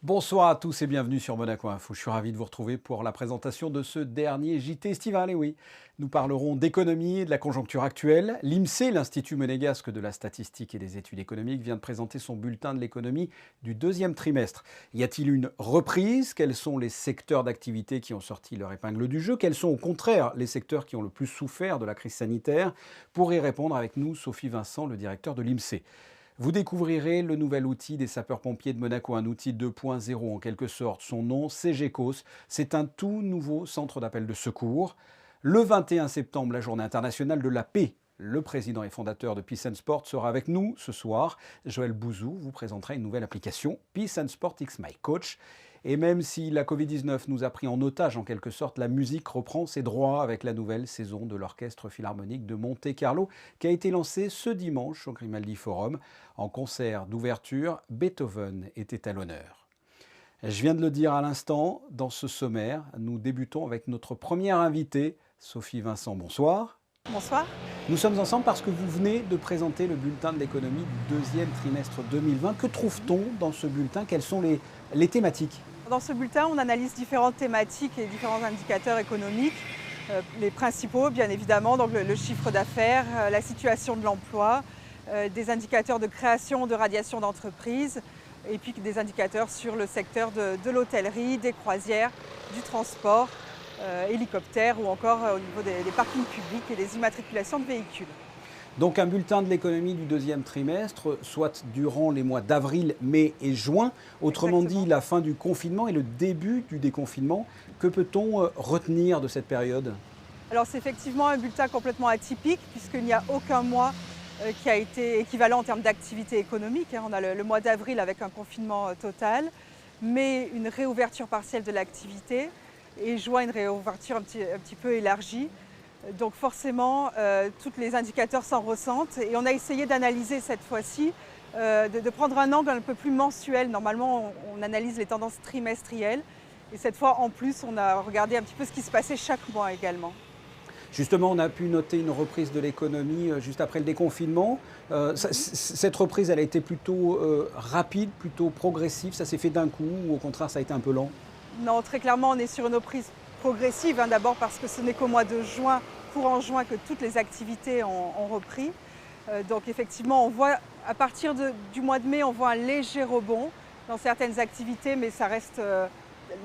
Bonsoir à tous et bienvenue sur Monaco Info. Je suis ravi de vous retrouver pour la présentation de ce dernier JT estival. Et oui, nous parlerons d'économie et de la conjoncture actuelle. L'INSEE, l'Institut monégasque de la statistique et des études économiques, vient de présenter son bulletin de l'économie du deuxième trimestre. Y a-t-il une reprise? Quels sont les secteurs d'activité qui ont sorti leur épingle du jeu? Quels sont au contraire les secteurs qui ont le plus souffert de la crise sanitaire? Pour y répondre avec nous, Sophie Vincent, le directeur de l'INSEE. Vous découvrirez le nouvel outil des sapeurs-pompiers de Monaco, un outil 2.0 en quelque sorte. Son nom, CGCOS. C'est un tout nouveau centre d'appel de secours. Le 21 septembre, la journée internationale de la paix. Le président et fondateur de Peace and Sport sera avec nous ce soir. Joël Bouzou vous présentera une nouvelle application, Peace and Sport X My Coach. Et même si la Covid-19 nous a pris en otage en quelque sorte, la musique reprend ses droits avec la nouvelle saison de l'Orchestre Philharmonique de Monte-Carlo qui a été lancée ce dimanche au Grimaldi Forum. En concert d'ouverture, Beethoven était à l'honneur. Je viens de le dire à l'instant, dans ce sommaire, nous débutons avec notre première invitée, Sophie Vincent. Bonsoir. Bonsoir. Nous sommes ensemble parce que vous venez de présenter le bulletin de l'économie du deuxième trimestre 2020. Que trouve-t-on dans ce bulletin? Quelles sont les thématiques? Dans ce bulletin, on analyse différentes thématiques et différents indicateurs économiques. Les principaux, bien évidemment, donc le chiffre d'affaires, la situation de l'emploi, des indicateurs de création, de radiation d'entreprises, et puis des indicateurs sur le secteur de l'hôtellerie, des croisières, du transport, hélicoptères ou encore au niveau des parkings publics et des immatriculations de véhicules. Donc un bulletin de l'économie du deuxième trimestre, soit durant les mois d'avril, mai et juin. Autrement Exactement. dit, la fin du confinement et le début du déconfinement. Que peut-on retenir de cette période? Alors c'est effectivement un bulletin complètement atypique puisqu'il n'y a aucun mois qui a été équivalent en termes d'activité économique. On a le mois d'avril avec un confinement total, mais une réouverture partielle de l'activité et juin une réouverture un petit peu élargie. Donc forcément, tous les indicateurs s'en ressentent et on a essayé d'analyser cette fois-ci, de prendre un angle un peu plus mensuel. Normalement, on analyse les tendances trimestrielles et cette fois, en plus, on a regardé un petit peu ce qui se passait chaque mois également. Justement, on a pu noter une reprise de l'économie juste après le déconfinement. Cette reprise, elle a été plutôt rapide, plutôt progressive. Ça s'est fait d'un coup ou au contraire, ça a été un peu lent? Non, très clairement, on est sur une reprise progressive. D'abord parce que ce n'est qu'au mois de juin, courant juin, que toutes les activités ont repris. Donc effectivement, on voit à partir du mois de mai, on voit un léger rebond dans certaines activités, mais ça reste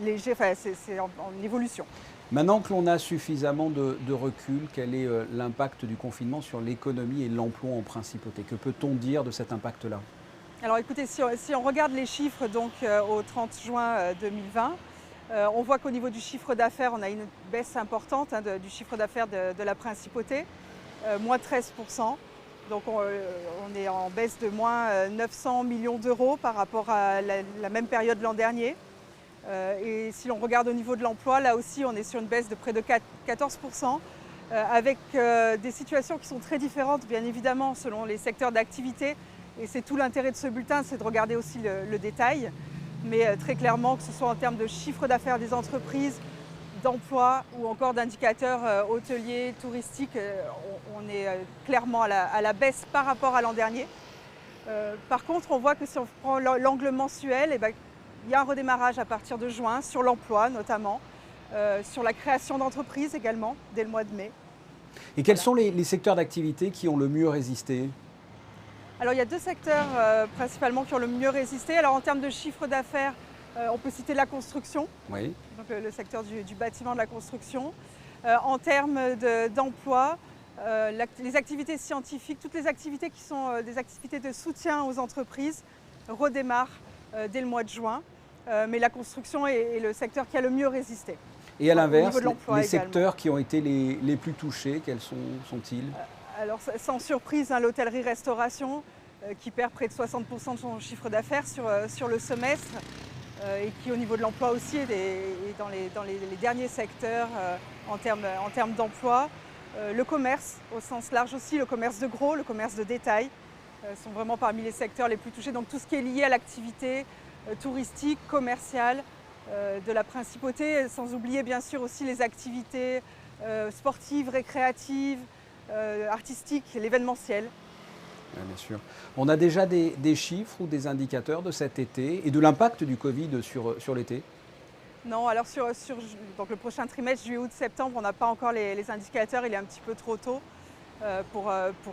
léger, enfin, c'est en évolution. Maintenant que l'on a suffisamment de recul, quel est l'impact du confinement sur l'économie et l'emploi en principauté? Que peut-on dire de cet impact-là? Alors écoutez, si on regarde les chiffres donc, au 30 juin 2020, on voit qu'au niveau du chiffre d'affaires, on a une baisse importante du chiffre d'affaires de la principauté, moins 13%. Donc on est en baisse de moins 900 millions d'euros par rapport à la même période l'an dernier. Et si l'on regarde au niveau de l'emploi, là aussi on est sur une baisse de près de 14%, avec des situations qui sont très différentes bien évidemment selon les secteurs d'activité. Et c'est tout l'intérêt de ce bulletin, c'est de regarder aussi le détail. Mais très clairement, que ce soit en termes de chiffre d'affaires des entreprises, d'emploi ou encore d'indicateurs hôteliers, touristiques, on est clairement à la baisse par rapport à l'an dernier. Par contre, on voit que si on prend l'angle mensuel, eh ben, il y a un redémarrage à partir de juin, sur l'emploi notamment, sur la création d'entreprises également, dès le mois de mai. Et quels sont les secteurs d'activité qui ont le mieux résisté? Alors il y a deux secteurs principalement qui ont le mieux résisté. Alors en termes de chiffre d'affaires, on peut citer la construction, Oui. donc le secteur du bâtiment, de la construction. En termes d'emploi, les activités scientifiques, toutes les activités qui sont des activités de soutien aux entreprises redémarrent dès le mois de juin. Mais la construction est le secteur qui a le mieux résisté. Et à Au l'inverse, niveau de l'emploi les également. secteurs qui ont été les plus touchés, quels sont-ils? Alors sans surprise, l'hôtellerie-restauration qui perd près de 60% de son chiffre d'affaires sur le semestre et qui au niveau de l'emploi aussi est dans les derniers secteurs en termes d'emploi. Le commerce au sens large aussi, le commerce de gros, le commerce de détail sont vraiment parmi les secteurs les plus touchés. Donc tout ce qui est lié à l'activité touristique, commerciale de la principauté, sans oublier bien sûr aussi les activités sportives, récréatives, artistiques, l'événementiel. Ouais, bien sûr. On a déjà des chiffres ou des indicateurs de cet été et de l'impact du Covid sur l'été? Non, alors donc le prochain trimestre, juillet, août, septembre, on n'a pas encore les indicateurs, il est un petit peu trop tôt pour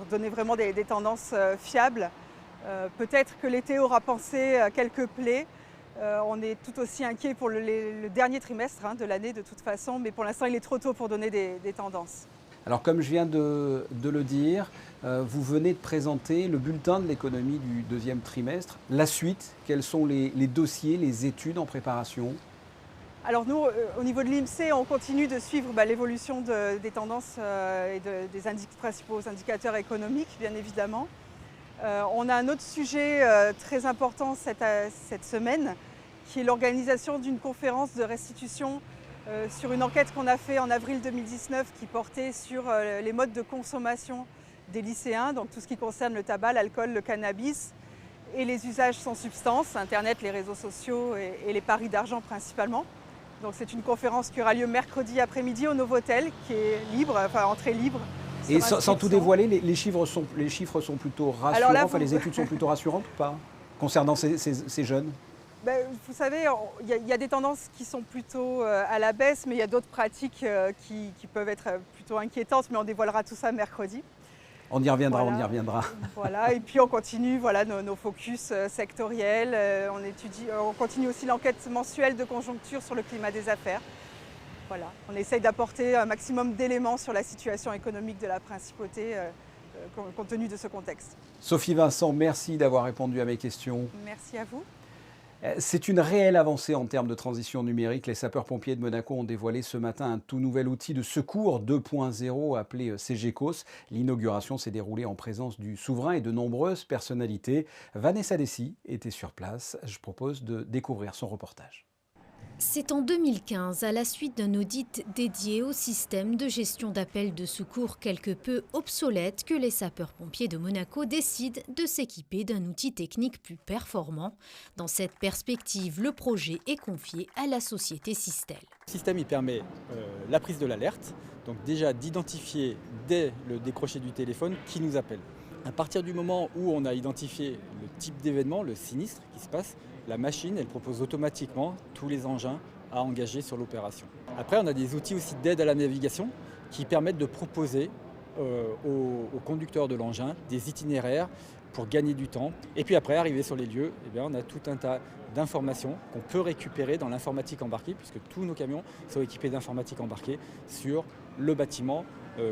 donner vraiment des tendances fiables. Peut-être que l'été aura pensé à quelques plaies. On est tout aussi inquiet pour le dernier trimestre de l'année de toute façon, mais pour l'instant il est trop tôt pour donner des tendances. Alors comme je viens de le dire, vous venez de présenter le bulletin de l'économie du deuxième trimestre. La suite, quels sont les dossiers, les études en préparation? Alors nous, au niveau de l'INSEE, on continue de suivre l'évolution des tendances et des principaux indicateurs économiques, bien évidemment. On a un autre sujet très important cette semaine, qui est l'organisation d'une conférence de restitution sur une enquête qu'on a faite en avril 2019 qui portait sur les modes de consommation des lycéens, donc tout ce qui concerne le tabac, l'alcool, le cannabis et les usages sans substance, Internet, les réseaux sociaux et les paris d'argent principalement. Donc c'est une conférence qui aura lieu mercredi après-midi au Novotel, qui est libre, enfin entrée libre. Et sans tout dévoiler, les chiffres sont plutôt rassurants, Alors là, enfin les études sont plutôt rassurantes ou pas, concernant ces jeunes? Vous savez, il y a des tendances qui sont plutôt à la baisse, mais il y a d'autres pratiques qui peuvent être plutôt inquiétantes, mais on dévoilera tout ça mercredi. On y reviendra, Voilà. on y reviendra. Voilà, et puis on continue nos focus sectoriels, on continue aussi l'enquête mensuelle de conjoncture sur le climat des affaires. Voilà, on essaye d'apporter un maximum d'éléments sur la situation économique de la principauté compte tenu de ce contexte. Sophie Vincent, merci d'avoir répondu à mes questions. Merci à vous. C'est une réelle avancée en termes de transition numérique. Les sapeurs-pompiers de Monaco ont dévoilé ce matin un tout nouvel outil de secours 2.0 appelé CGCOS. L'inauguration s'est déroulée en présence du souverain et de nombreuses personnalités. Vanessa Dessy était sur place. Je propose de découvrir son reportage. C'est en 2015, à la suite d'un audit dédié au système de gestion d'appels de secours quelque peu obsolète, que les sapeurs-pompiers de Monaco décident de s'équiper d'un outil technique plus performant. Dans cette perspective, le projet est confié à la société Sistel. Le système il permet la prise de l'alerte, donc déjà d'identifier dès le décrocher du téléphone qui nous appelle. À partir du moment où on a identifié le type d'événement, le sinistre qui se passe, la machine elle propose automatiquement tous les engins à engager sur l'opération. Après on a des outils aussi d'aide à la navigation qui permettent de proposer aux conducteurs de l'engin des itinéraires pour gagner du temps. Et puis après, arrivé sur les lieux, on a tout un tas d'informations qu'on peut récupérer dans l'informatique embarquée, puisque tous nos camions sont équipés d'informatique embarquée sur le bâtiment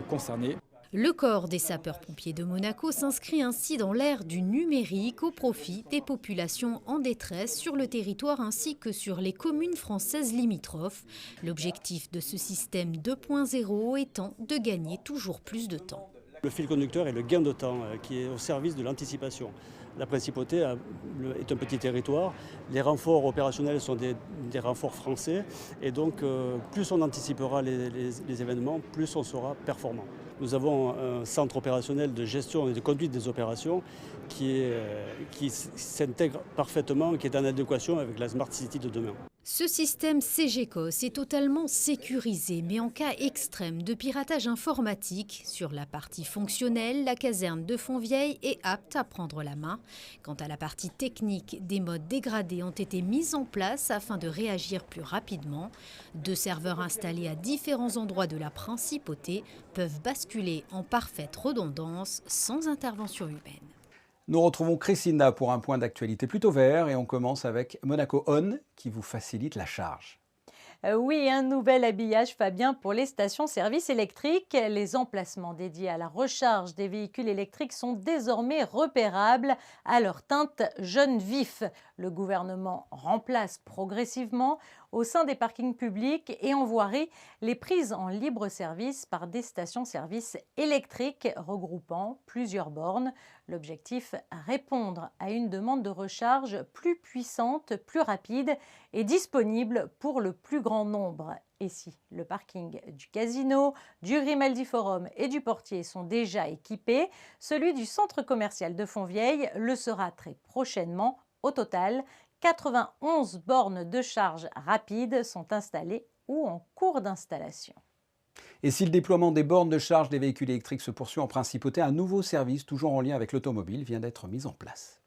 concerné. Le corps des sapeurs-pompiers de Monaco s'inscrit ainsi dans l'ère du numérique au profit des populations en détresse sur le territoire ainsi que sur les communes françaises limitrophes. L'objectif de ce système 2.0 étant de gagner toujours plus de temps. Le fil conducteur est le gain de temps qui est au service de l'anticipation. La principauté est un petit territoire, les renforts opérationnels sont des renforts français et donc plus on anticipera les événements, plus on sera performant. Nous avons un centre opérationnel de gestion et de conduite des opérations qui s'intègre parfaitement, qui est en adéquation avec la Smart City de demain. Ce système CGCOS est totalement sécurisé, mais en cas extrême de piratage informatique, sur la partie fonctionnelle, la caserne de Fontvieille est apte à prendre la main. Quant à la partie technique, des modes dégradés ont été mis en place afin de réagir plus rapidement. 2 serveurs installés à différents endroits de la principauté peuvent basculer en parfaite redondance sans intervention humaine. Nous retrouvons Christina pour un point d'actualité plutôt vert et on commence avec Monaco On qui vous facilite la charge. Oui, un nouvel habillage Fabien pour les stations-service électriques. Les emplacements dédiés à la recharge des véhicules électriques sont désormais repérables à leur teinte jaune vif. Le gouvernement remplace progressivement au sein des parkings publics et en voirie les prises en libre service par des stations-service électriques regroupant plusieurs bornes. L'objectif, répondre à une demande de recharge plus puissante, plus rapide et disponible pour le plus grand nombre. Et si le parking du Casino, du Grimaldi Forum et du Portier sont déjà équipés, celui du centre commercial de Fontvieille le sera très prochainement. Au total, 91 bornes de charge rapide sont installées ou en cours d'installation. Et si le déploiement des bornes de charge des véhicules électriques se poursuit en principauté, un nouveau service, toujours en lien avec l'automobile, vient d'être mis en place.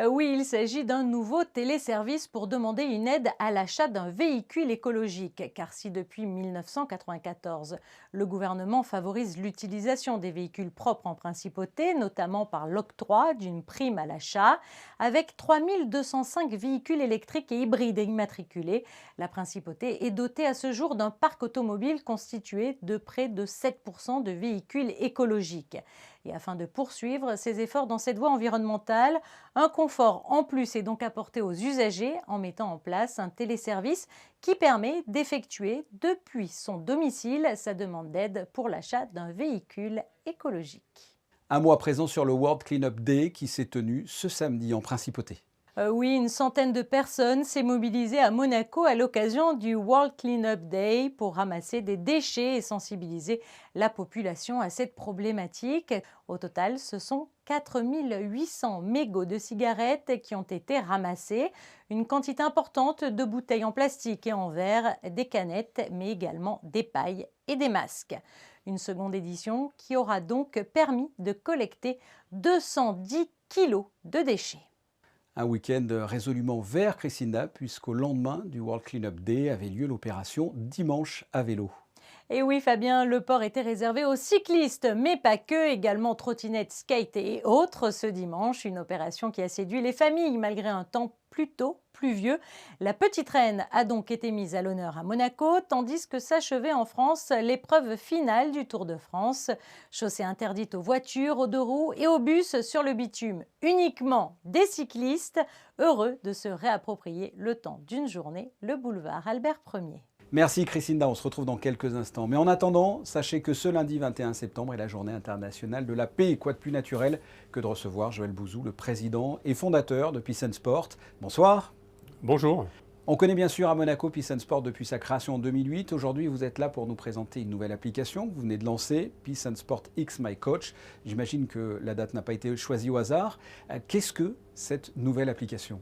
Oui, il s'agit d'un nouveau téléservice pour demander une aide à l'achat d'un véhicule écologique. Car si depuis 1994, le gouvernement favorise l'utilisation des véhicules propres en principauté, notamment par l'octroi d'une prime à l'achat, avec 3205 véhicules électriques et hybrides immatriculés, la principauté est dotée à ce jour d'un parc automobile constitué de près de 7% de véhicules écologiques. Et afin de poursuivre ses efforts dans cette voie environnementale, un confort en plus est donc apporté aux usagers en mettant en place un téléservice qui permet d'effectuer depuis son domicile sa demande d'aide pour l'achat d'un véhicule écologique. Un mot à présent sur le World Cleanup Day qui s'est tenu ce samedi en principauté. Oui, une centaine de personnes s'est mobilisée à Monaco à l'occasion du World Cleanup Day pour ramasser des déchets et sensibiliser la population à cette problématique. Au total, ce sont 4800 mégots de cigarettes qui ont été ramassés, une quantité importante de bouteilles en plastique et en verre, des canettes, mais également des pailles et des masques. Une seconde édition qui aura donc permis de collecter 210 kilos de déchets. Un week-end résolument vert, Christina, puisqu'au lendemain du World Cleanup Day avait lieu l'opération Dimanche à vélo. Et oui Fabien, le port était réservé aux cyclistes, mais pas que, également trottinettes, skate et autres ce dimanche. Une opération qui a séduit les familles malgré un temps plutôt pluvieux. La petite reine a donc été mise à l'honneur à Monaco, tandis que s'achevait en France l'épreuve finale du Tour de France. Chaussée interdite aux voitures, aux deux roues et aux bus sur le bitume. Uniquement des cyclistes, heureux de se réapproprier le temps d'une journée, le boulevard Albert Ier. Merci Christina, on se retrouve dans quelques instants. Mais en attendant, sachez que ce lundi 21 septembre est la journée internationale de la paix. Et quoi de plus naturel que de recevoir Joël Bouzou, le président et fondateur de Peace and Sport. Bonsoir. Bonjour. On connaît bien sûr à Monaco Peace and Sport depuis sa création en 2008. Aujourd'hui, vous êtes là pour nous présenter une nouvelle application que vous venez de lancer, Peace and Sport X My Coach. J'imagine que la date n'a pas été choisie au hasard. Qu'est-ce que cette nouvelle application ?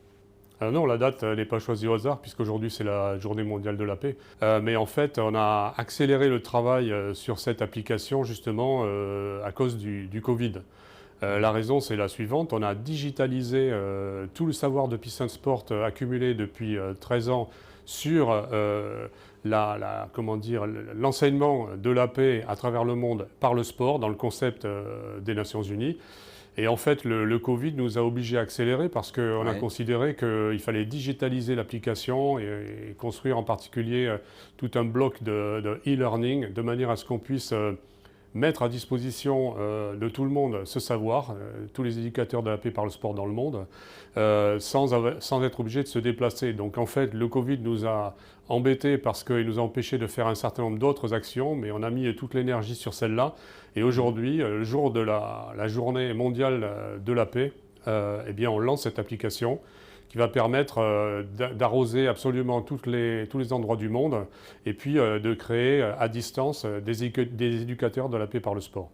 Non, la date n'est pas choisie au hasard puisqu'aujourd'hui c'est la journée mondiale de la paix. Mais en fait, on a accéléré le travail sur cette application justement à cause du Covid. La raison c'est la suivante, on a digitalisé tout le savoir de Peace and Sport accumulé depuis 13 ans sur l'enseignement de la paix à travers le monde par le sport dans le concept des Nations Unies. Et en fait, le Covid nous a obligés à accélérer parce qu'on a considéré qu'il fallait digitaliser l'application et construire en particulier tout un bloc de e-learning de manière à ce qu'on puisse mettre à disposition de tout le monde ce savoir, tous les éducateurs de la paix par le sport dans le monde, sans être obligés de se déplacer. Donc en fait, le Covid nous a embêtés parce qu'il nous a empêchés de faire un certain nombre d'autres actions, mais on a mis toute l'énergie sur celle-là. Et aujourd'hui, le jour de la journée mondiale de la paix, eh bien, on lance cette application qui va permettre d'arroser absolument tous les endroits du monde et puis de créer à distance des éducateurs de la paix par le sport.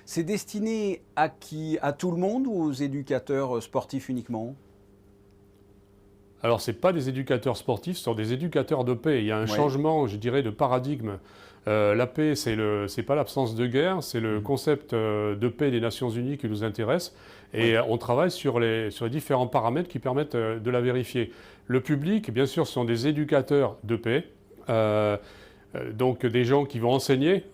C'est destiné à qui? À tout le monde ou aux éducateurs sportifs uniquement? Alors, ce n'est pas des éducateurs sportifs, ce sont des éducateurs de paix. Il y a un changement, je dirais, de paradigme. La paix, ce n'est pas l'absence de guerre, c'est le concept de paix des Nations Unies qui nous intéresse. Et on travaille sur les différents paramètres qui permettent de la vérifier. Le public, bien sûr, sont des éducateurs de paix. Donc des gens qui vont enseigner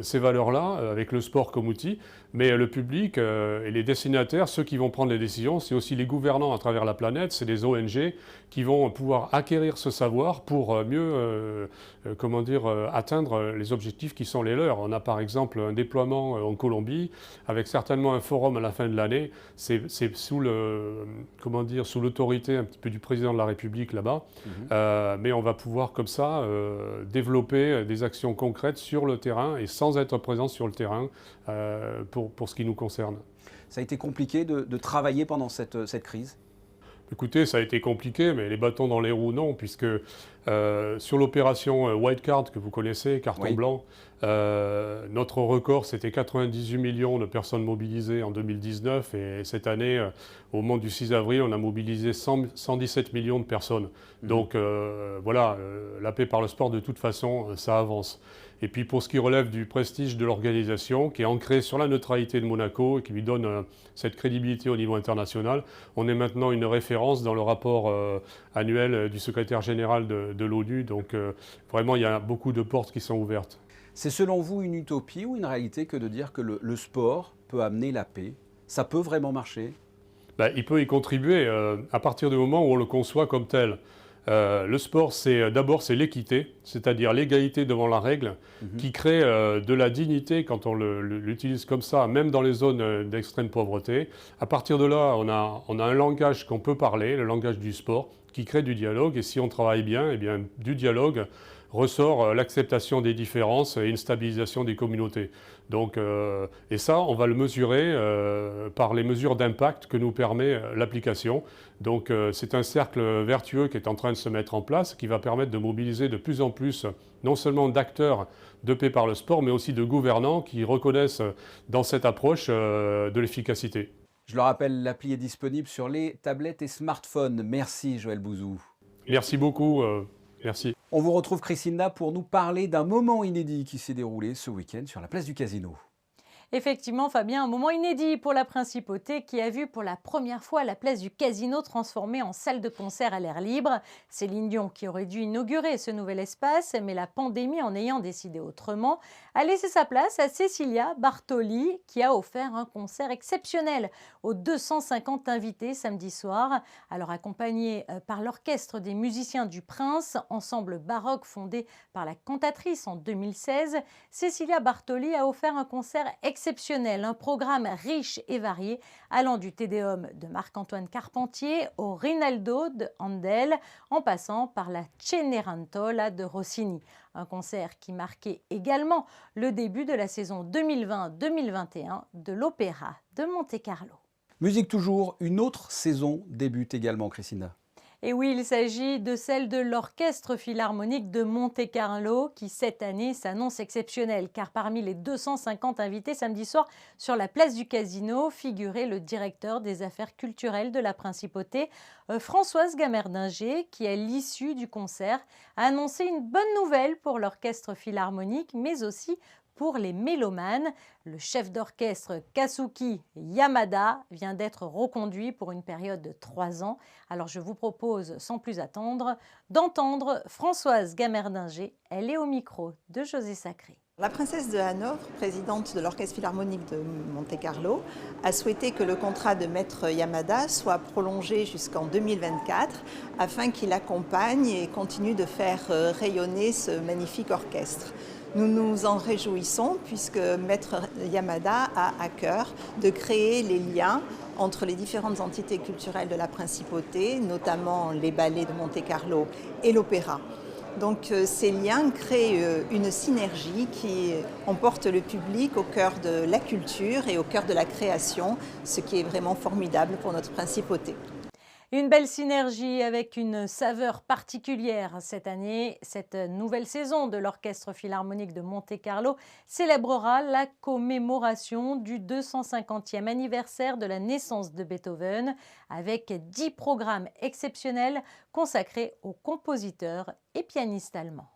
ces valeurs-là avec le sport comme outil, mais le public et les destinataires, ceux qui vont prendre les décisions, c'est aussi les gouvernants à travers la planète, c'est des ONG qui vont pouvoir acquérir ce savoir pour mieux atteindre les objectifs qui sont les leurs. On a par exemple un déploiement en Colombie avec certainement un forum à la fin de l'année. C'est sous l'autorité un petit peu du président de la République là-bas, mais on va pouvoir comme ça développer des actions concrètes sur le terrain et sans être présent sur le terrain pour ce qui nous concerne. Ça a été compliqué de travailler pendant cette crise? Écoutez, ça a été compliqué, mais les bâtons dans les roues, non, puisque sur l'opération White Card que vous connaissez, carton blanc, notre record, c'était 98 millions de personnes mobilisées en 2019. Et cette année, au moment du 6 avril, on a mobilisé 117 millions de personnes. Donc voilà, la paix par le sport, de toute façon, ça avance. Et puis pour ce qui relève du prestige de l'organisation, qui est ancré sur la neutralité de Monaco et qui lui donne cette crédibilité au niveau international, on est maintenant une référence dans le rapport annuel du secrétaire général de l'ONU. Donc vraiment, il y a beaucoup de portes qui sont ouvertes. C'est selon vous une utopie ou une réalité que de dire que le sport peut amener la paix? Ça peut vraiment marcher? Il peut y contribuer à partir du moment où on le conçoit comme tel. Le sport, d'abord c'est l'équité, c'est-à-dire l'égalité devant la règle, qui crée de la dignité quand on l'utilise comme ça, même dans les zones d'extrême pauvreté. À partir de là, on a un langage qu'on peut parler, le langage du sport, qui crée du dialogue. Et si on travaille bien, eh bien du dialogue ressort l'acceptation des différences et une stabilisation des communautés. Donc, et ça, on va le mesurer par les mesures d'impact que nous permet l'application. Donc c'est un cercle vertueux qui est en train de se mettre en place, qui va permettre de mobiliser de plus en plus, non seulement d'acteurs de paix par le sport, mais aussi de gouvernants qui reconnaissent dans cette approche de l'efficacité. Je le rappelle, l'appli est disponible sur les tablettes et smartphones. Merci Joël Bouzou. Merci beaucoup. Merci. On vous retrouve Christina pour nous parler d'un moment inédit qui s'est déroulé ce week-end sur la place du Casino. Effectivement, Fabien, un moment inédit pour la Principauté qui a vu pour la première fois la place du Casino transformée en salle de concert à l'air libre. Céline Dion, qui aurait dû inaugurer ce nouvel espace, mais la pandémie, en ayant décidé autrement, a laissé sa place à Cecilia Bartoli, qui a offert un concert exceptionnel aux 250 invités samedi soir. Alors accompagnée par l'orchestre des musiciens du Prince, ensemble baroque fondé par la cantatrice en 2016, Cecilia Bartoli a offert un concert exceptionnel, un programme riche et varié, allant du Te Deum de Marc-Antoine Carpentier au Rinaldo de Handel, en passant par la Cenerentola de Rossini. Un concert qui marquait également le début de la saison 2020-2021 de l'Opéra de Monte-Carlo. Musique toujours, une autre saison débute également, Christina. Et oui, il s'agit de celle de l'Orchestre Philharmonique de Monte-Carlo qui, cette année, s'annonce exceptionnelle. Car parmi les 250 invités samedi soir sur la place du Casino figurait le directeur des affaires culturelles de la Principauté, Françoise Gamerdinger, qui, à l'issue du concert, a annoncé une bonne nouvelle pour l'Orchestre Philharmonique, mais aussi pour les mélomanes. Le chef d'orchestre Kazuki Yamada vient d'être reconduit pour une période de 3 ans. Alors je vous propose, sans plus attendre, d'entendre Françoise Gamerdinger. Elle est au micro de José Sacré. La princesse de Hanovre, présidente de l'Orchestre Philharmonique de Monte-Carlo, a souhaité que le contrat de maître Yamada soit prolongé jusqu'en 2024 afin qu'il accompagne et continue de faire rayonner ce magnifique orchestre. Nous nous en réjouissons puisque maître Yamada a à cœur de créer les liens entre les différentes entités culturelles de la Principauté, notamment les ballets de Monte-Carlo et l'opéra. Donc ces liens créent une synergie qui emporte le public au cœur de la culture et au cœur de la création, ce qui est vraiment formidable pour notre Principauté. Une belle synergie avec une saveur particulière cette année. Cette nouvelle saison de l'Orchestre Philharmonique de Monte-Carlo célébrera la commémoration du 250e anniversaire de la naissance de Beethoven avec 10 programmes exceptionnels consacrés aux compositeurs et pianistes allemands.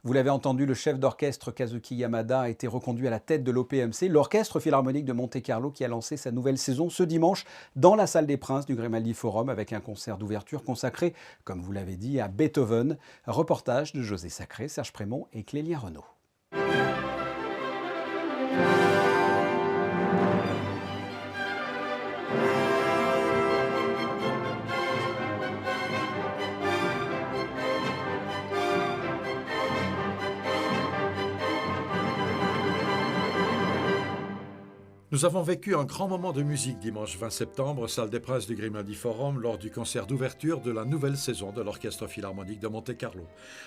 Vous l'avez entendu, le chef d'orchestre Kazuki Yamada a été reconduit à la tête de l'OPMC, l'Orchestre Philharmonique de Monte-Carlo, qui a lancé sa nouvelle saison ce dimanche dans la salle des Princes du Grimaldi Forum avec un concert d'ouverture consacré, comme vous l'avez dit, à Beethoven. Reportage de José Sacré, Serge Prémont et Clélia Renaud. Nous avons vécu un grand moment de musique dimanche 20 septembre, salle des Princes du Grimaldi Forum, lors du concert d'ouverture de la nouvelle saison de l'Orchestre Philharmonique de Monte-Carlo.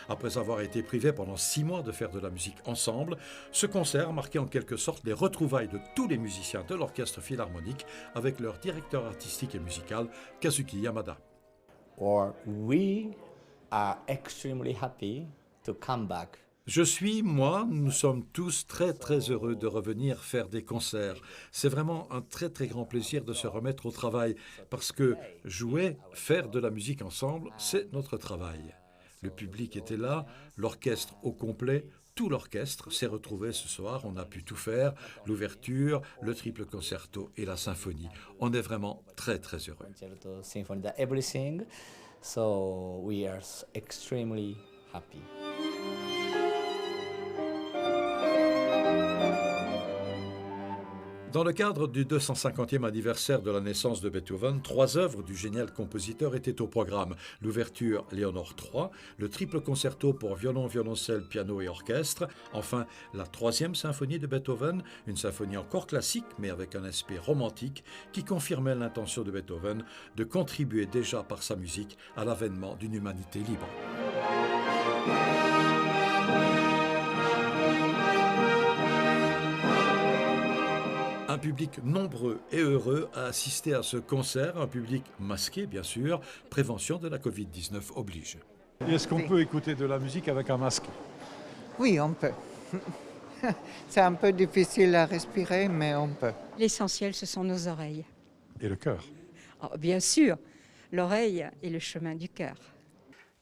Après avoir été privés pendant 6 mois de faire de la musique ensemble, ce concert marquait en quelque sorte les retrouvailles de tous les musiciens de l'Orchestre Philharmonique avec leur directeur artistique et musical, Kazuki Yamada. We are extremely happy to come back. Nous sommes tous très heureux de revenir faire des concerts. C'est vraiment un très grand plaisir de se remettre au travail parce que jouer, faire de la musique ensemble, c'est notre travail. Le public était là, l'orchestre au complet, Tout l'orchestre s'est retrouvé ce soir, on a pu tout faire, l'ouverture, le triple concerto et la symphonie. On est vraiment très très heureux. Concerto, symphony, everything. So we are extremely happy. Dans le cadre du 250e anniversaire de la naissance de Beethoven, 3 œuvres du génial compositeur étaient au programme. L'ouverture Léonore III, le triple concerto pour violon, violoncelle, piano et orchestre, enfin la 3e symphonie de Beethoven, une symphonie encore classique mais avec un aspect romantique qui confirmait l'intention de Beethoven de contribuer déjà par sa musique à l'avènement d'une humanité libre. Un public nombreux et heureux a assisté à ce concert, un public masqué bien sûr, prévention de la Covid-19 oblige. Est-ce qu'on peut écouter de la musique avec un masque? Oui, on peut. C'est un peu difficile à respirer, mais on peut. L'essentiel, ce sont nos oreilles. Et le cœur? Oh, bien sûr, l'oreille est le chemin du cœur.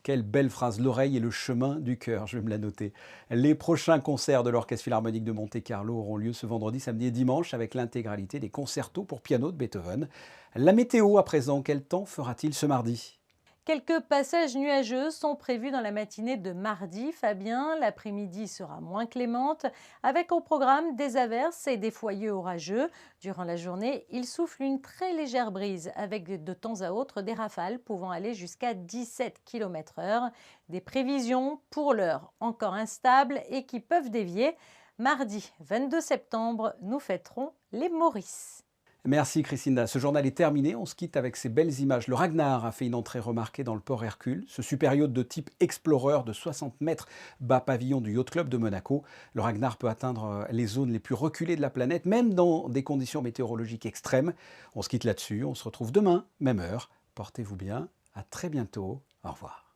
Quelle belle phrase, l'oreille est le chemin du cœur, je vais me la noter. Les prochains concerts de l'Orchestre Philharmonique de Monte-Carlo auront lieu ce vendredi, samedi et dimanche avec l'intégralité des concertos pour piano de Beethoven. La météo à présent, quel temps fera-t-il ce mardi ? Quelques passages nuageux sont prévus dans la matinée de mardi, Fabien. L'après-midi sera moins clémente, avec au programme des averses et des foyers orageux. Durant la journée, il souffle une très légère brise, avec de temps à autre des rafales pouvant aller jusqu'à 17 km/h. Des prévisions pour l'heure encore instables et qui peuvent dévier. Mardi 22 septembre, nous fêterons les Maurices. Merci Christina. Ce journal est terminé. On se quitte avec ces belles images. Le Ragnar a fait une entrée remarquée dans le port Hercule. Ce super yacht de type Explorer de 60 mètres bat pavillon du Yacht Club de Monaco. Le Ragnar peut atteindre les zones les plus reculées de la planète, même dans des conditions météorologiques extrêmes. On se quitte là-dessus. On se retrouve demain, même heure. Portez-vous bien. À très bientôt. Au revoir.